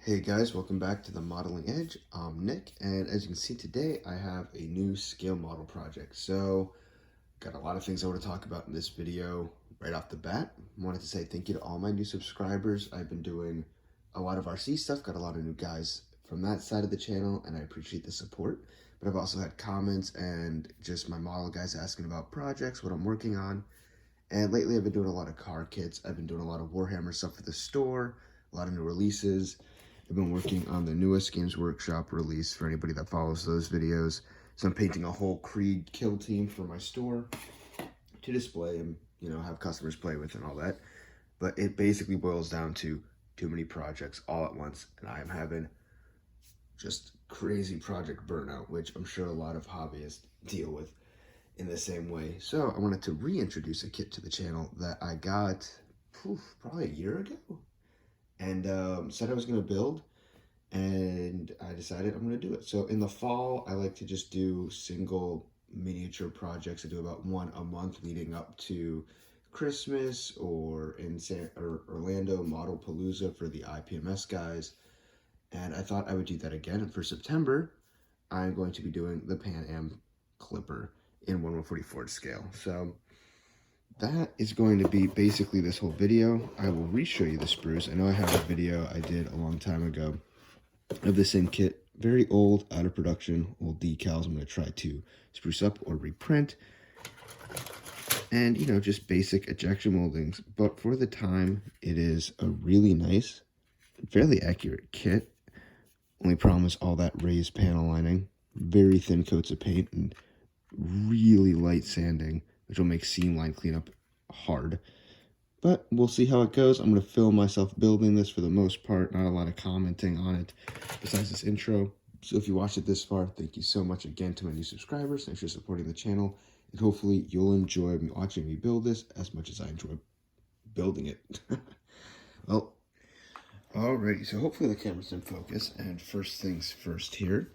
Hey guys, welcome back to the Modeling Edge. I'm Nick, and as you can see today, I have a new scale model project. So, got a lot of things I want to talk about in this video right off the bat. Wanted to say thank you to all my new subscribers. I've been doing a lot of RC stuff, got a lot of new guys from that side of the channel, and I appreciate the support. But I've also had comments and just my model guys asking about projects, what I'm working on. And lately I've been doing a lot of car kits. I've been doing a lot of Warhammer stuff for the store, a lot of new releases. I've been working on the newest Games Workshop release for anybody that follows those videos. So I'm painting a whole Creed kill team for my store to display and, have customers play with and all that. But it basically boils down to too many projects all at once. And I am having just crazy project burnout, which I'm sure a lot of hobbyists deal with in the same way. So I wanted to reintroduce a kit to the channel that I got probably a year ago and said I was going to build, and I decided I'm going to do it. So in the fall, I like to just do single miniature projects. I do about one a month leading up to Christmas, or in Orlando Model Palooza for the IPMS guys. And I thought I would do that again. And for September, I'm going to be doing the PanAm Clipper in 1/144 scale. So that is going to be basically this whole video. I will re-show you the spruce. I know I have a video I did a long time ago of the same kit. Very old, out of production, old decals. I'm going to try to spruce up or reprint. And, just basic ejection moldings. But for the time, it is a really nice, fairly accurate kit. Only problem is all that raised panel lining. Very thin coats of paint and really light sanding, which will make seam line cleanup hard. But we'll see how it goes. I'm going to film myself building this for the most part. Not a lot of commenting on it besides this intro. So if you watched it this far, thank you so much again to my new subscribers. Thanks for supporting the channel. And hopefully you'll enjoy watching me build this as much as I enjoy building it. Well, alrighty. So hopefully the camera's in focus. And first things first here.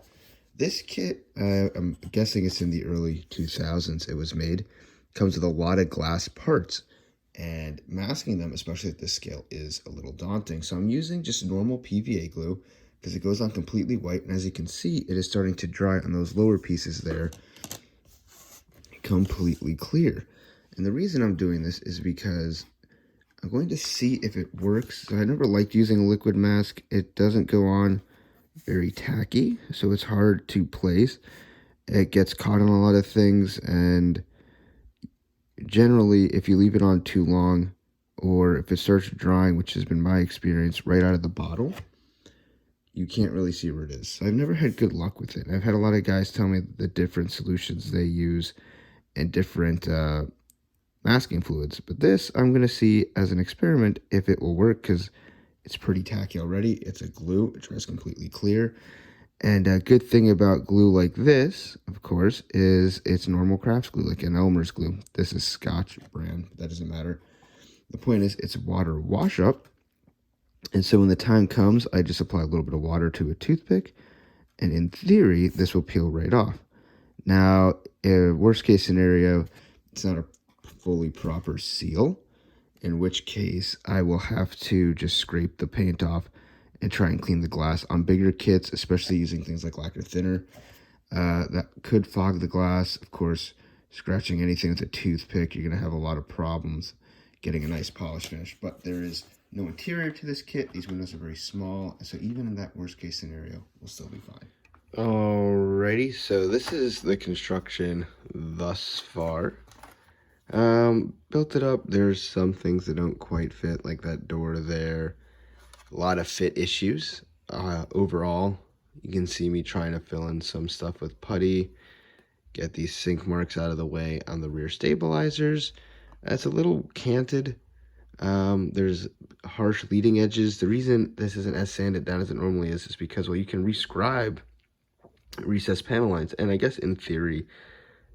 This kit, I'm guessing it's in the early 2000s it was made. Comes with a lot of glass parts. And masking them, especially at this scale, is a little daunting. So I'm using just normal PVA glue because it goes on completely white. And as you can see, it is starting to dry on those lower pieces there completely clear. And the reason I'm doing this is because I'm going to see if it works. So I never liked using a liquid mask. It doesn't go on very tacky, so it's hard to place. It gets caught on a lot of things, and generally, if you leave it on too long, or if it starts drying, which has been my experience, right out of the bottle, you can't really see where it is. So I've never had good luck with it. I've had a lot of guys tell me the different solutions they use and different masking fluids. But this, I'm going to see as an experiment if it will work, because it's pretty tacky already. It's a glue. It dries completely clear. And a good thing about glue like this, of course, is it's normal crafts glue, like an Elmer's glue. This is Scotch brand, but that doesn't matter. The point is, it's water wash up. And so when the time comes, I just apply a little bit of water to a toothpick. And in theory, this will peel right off. Now, worst case scenario, it's not a fully proper seal, in which case I will have to just scrape the paint off and try and clean the glass. On bigger kits, especially using things like lacquer thinner, that could fog the glass. Of course, scratching anything with a toothpick, you're going to have a lot of problems getting a nice polish finish. But there is no interior to this kit. These windows are very small, so even in that worst case scenario, we'll still be fine. Alrighty, so this is the construction thus far. Built it up. There's some things that don't quite fit, like that door there. A lot of fit issues. Overall, you can see me trying to fill in some stuff with putty, get these sink marks out of the way on the rear stabilizers. It's a little canted. There's harsh leading edges. The reason this isn't as sanded down as it normally is because, well, you can rescribe recessed panel lines. And I guess in theory,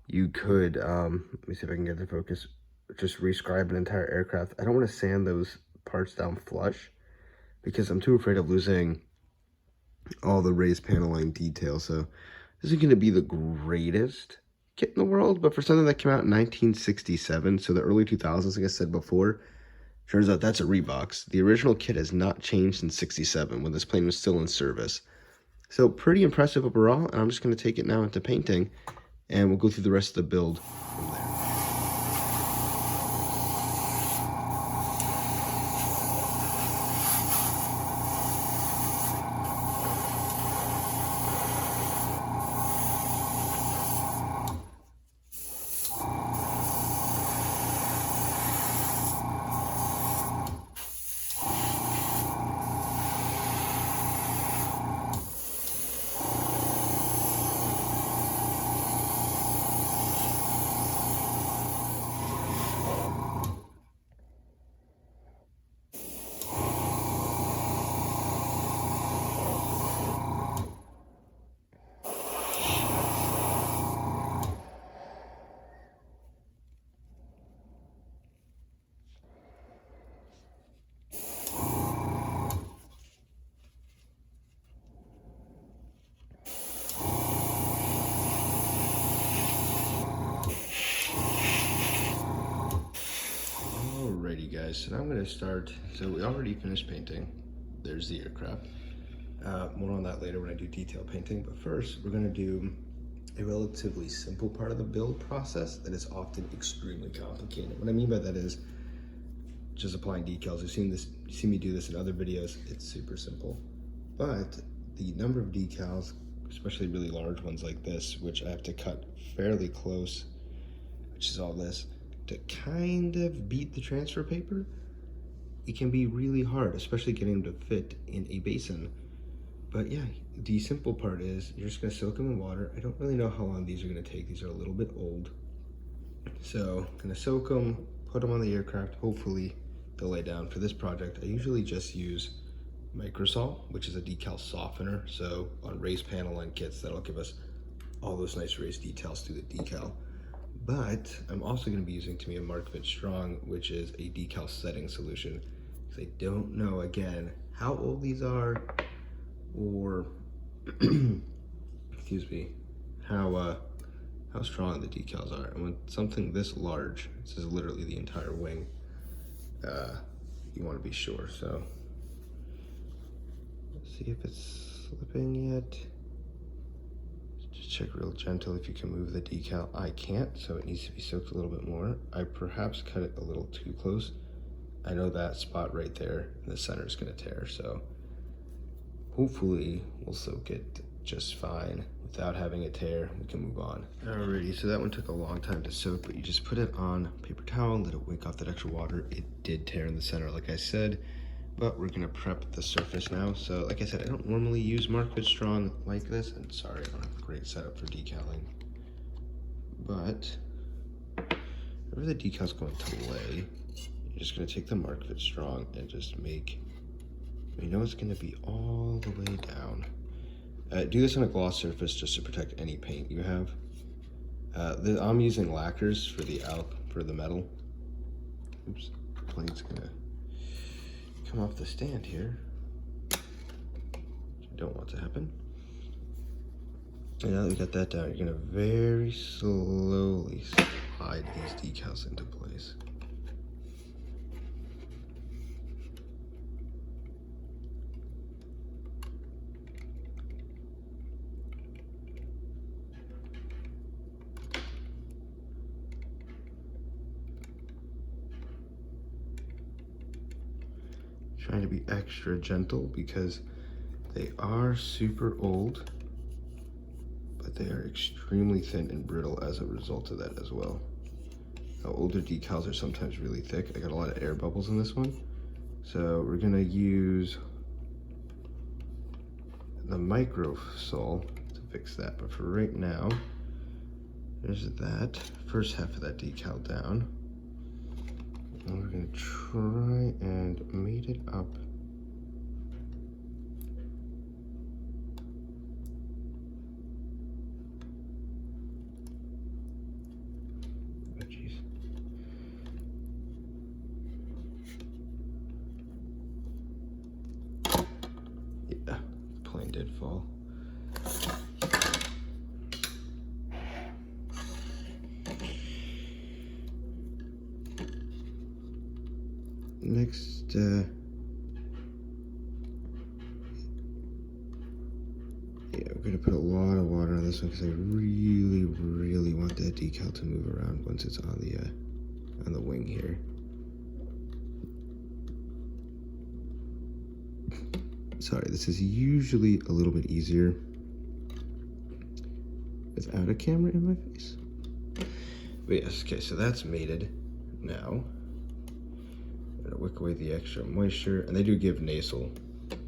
you could, let me see if I can get the focus, just rescribe an entire aircraft. I don't want to sand those parts down flush because I'm too afraid of losing all the raised panel line detail. So this is going to be the greatest kit in the world, but for something that came out in 1967, so the early 2000s, like I said before, Turns out that's a Reeboks. The original kit has not changed since '67 when this plane was still in service. So pretty impressive overall, and I'm just going to take it now into painting, and we'll go through the rest of the build from there. Alrighty guys, so now I'm going to start. So we already finished painting. There's the aircraft. More on that later when I do detail painting, but first we're going to do a relatively simple part of the build process that is often extremely complicated. What I mean by that is just applying decals. You've seen me do this in other videos. It's super simple, but the number of decals, especially really large ones like this, which I have to cut fairly close, which is all this, to kind of beat the transfer paper, it can be really hard, especially getting them to fit in a basin. But yeah, the simple part is you're just gonna soak them in water. I don't really know how long these are gonna take. These are a little bit old. So I'm gonna soak them, put them on the aircraft. Hopefully they'll lay down. For this project, I usually just use microsol, which is a decal softener. So on raised panel line kits, that'll give us all those nice raised details through the decal. But I'm also going to be using, to me, a Markfit Strong, which is a decal setting solution. Because I don't know, again, how old these are, or, excuse me, how strong the decals are. And when something this large, this is literally the entire wing, you want to be sure. So, let's see if it's slipping yet. Check real gentle if you can move the decal. I can't, so it needs to be soaked a little bit more. I perhaps cut it a little too close. I know that spot right there in the center is going to tear, so hopefully we'll soak it just fine without having it tear. We can move on. Alrighty, so that one took a long time to soak, but you just put it on paper towel, let it wake off that extra water. It did tear in the center, like I said, but we're gonna prep the surface now. So like I said, I don't normally use Markfit Strong like this, and sorry, I don't have a great setup for decaling, but whenever the decal's going to lay, you're just gonna take the Markfit Strong and just make, you know, it's gonna be all the way down. Do this on a gloss surface just to protect any paint you have. I'm using lacquers for the metal. Oops, the plane's gonna come off the stand here, which I don't want to happen. And now that we got that down, you're gonna very slowly slide these decals into place. Trying to be extra gentle because they are super old, but they are extremely thin and brittle as a result of that as well. Now, older decals are sometimes really thick. I got a lot of air bubbles in this one. So we're gonna use the microsol to fix that. But for right now, there's that first half of that decal down. And we're gonna try and mate it up. Oh jeez. Yeah, plane did fall. next, yeah, we're gonna put a lot of water on this one because I really, really want that decal to move around once it's on the wing here. Sorry, this is usually a little bit easier without a camera in my face. But yes, okay, so that's mated. Now, I'm gonna wick away the extra moisture, and they do give nasal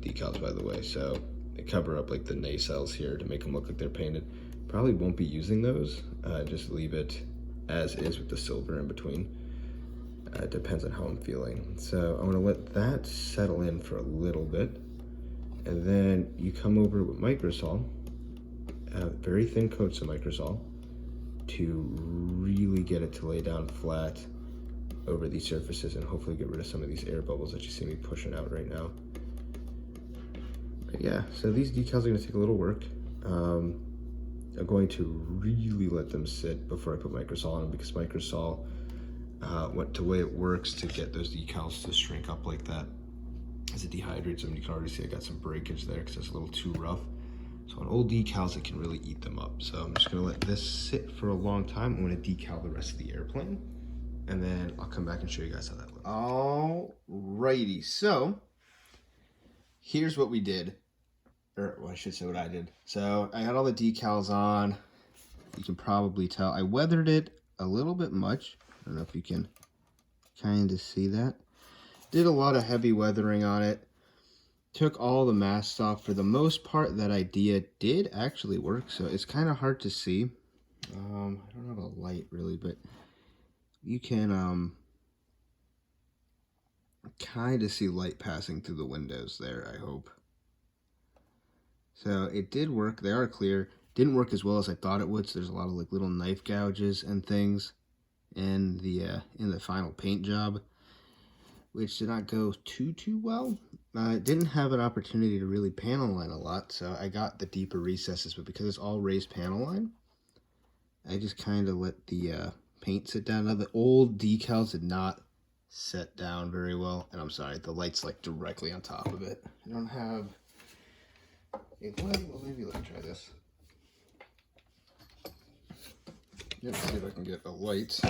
decals, by the way, so they cover up like the nacelles here to make them look like they're painted. Probably won't be using those, just leave it as is with the silver in between. It depends on how I'm feeling. So I'm gonna let that settle in for a little bit, and then you come over with microsol, very thin coats of microsol, to really get it to lay down flat over these surfaces and hopefully get rid of some of these air bubbles that you see me pushing out right now. But yeah, so these decals are gonna take a little work. I'm going to really let them sit before I put microsol on them, because microsol, the way it works to get those decals to shrink up like that, as it dehydrates them, you can already see I got some breakage there because it's a little too rough. So on old decals, it can really eat them up. So I'm just gonna let this sit for a long time. I'm gonna decal the rest of the airplane, and then I'll come back and show you guys how that looks. Alrighty, so here's what we did, or well, I should say what I did. So I had all the decals on. You can probably tell I weathered it a little bit much. I don't know if you can kind of see that. Did a lot of heavy weathering on it. Took all the masks off. For the most part, that idea did actually work, so it's kind of hard to see. I don't have a light really, but you can kind of see light passing through the windows there, I hope. So it did work. They are clear. Didn't work as well as I thought it would, so there's a lot of like little knife gouges and things in the final paint job, which did not go too well. I didn't have an opportunity to really panel line a lot, so I got the deeper recesses, but because it's all raised panel line, I just kind of let the paint sit down. Now, the old decals did not set down very well, and I'm sorry, the light's like directly on top of it. I don't have a light. Well, maybe let me try this. Let's see if I can get a light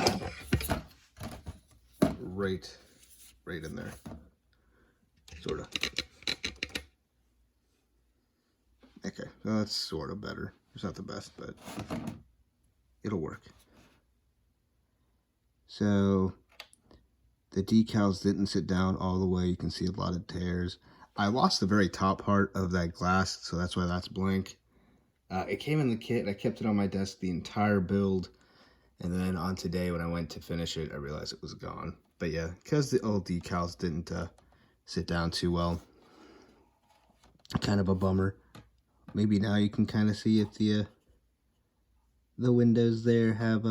right in there. Sort of. Okay, well, that's sort of better. It's not the best, but it'll work. So the decals didn't sit down all the way. You can see a lot of tears. I lost the very top part of that glass, so that's why that's blank. It came in the kit. I kept it on my desk the entire build, and then on today when I went to finish it, I realized it was gone. But yeah, because the old decals didn't sit down too well, kind of a bummer. Maybe now you can kind of see if the windows there have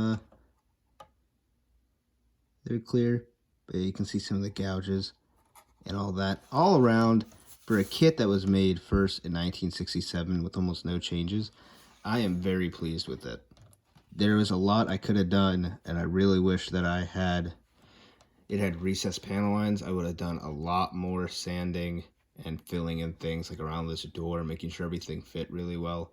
they're clear, but you can see some of the gouges and all that. All around, for a kit that was made first in 1967 with almost no changes, I am very pleased with it. There was a lot I could have done, and I really wish that it had recessed panel lines. I would have done a lot more sanding and filling in things like around this door, making sure everything fit really well.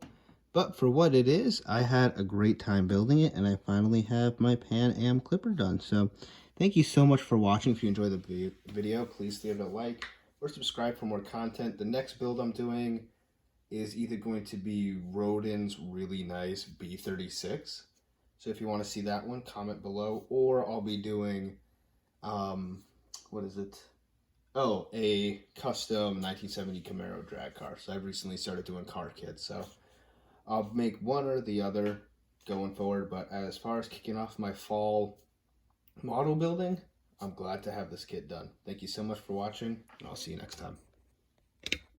But for what it is, I had a great time building it, and I finally have my PanAm Clipper done. So thank you so much for watching. If you enjoyed the video, please leave it a like or subscribe for more content. The next build I'm doing is either going to be Rodin's really nice B-36. So if you want to see that one, comment below. Or I'll be doing, what is it? Oh, a custom 1970 Camaro drag car. So I've recently started doing car kits. So I'll make one or the other going forward. But as far as kicking off my fall model building, I'm glad to have this kit done. Thank you so much for watching, and I'll see you next time.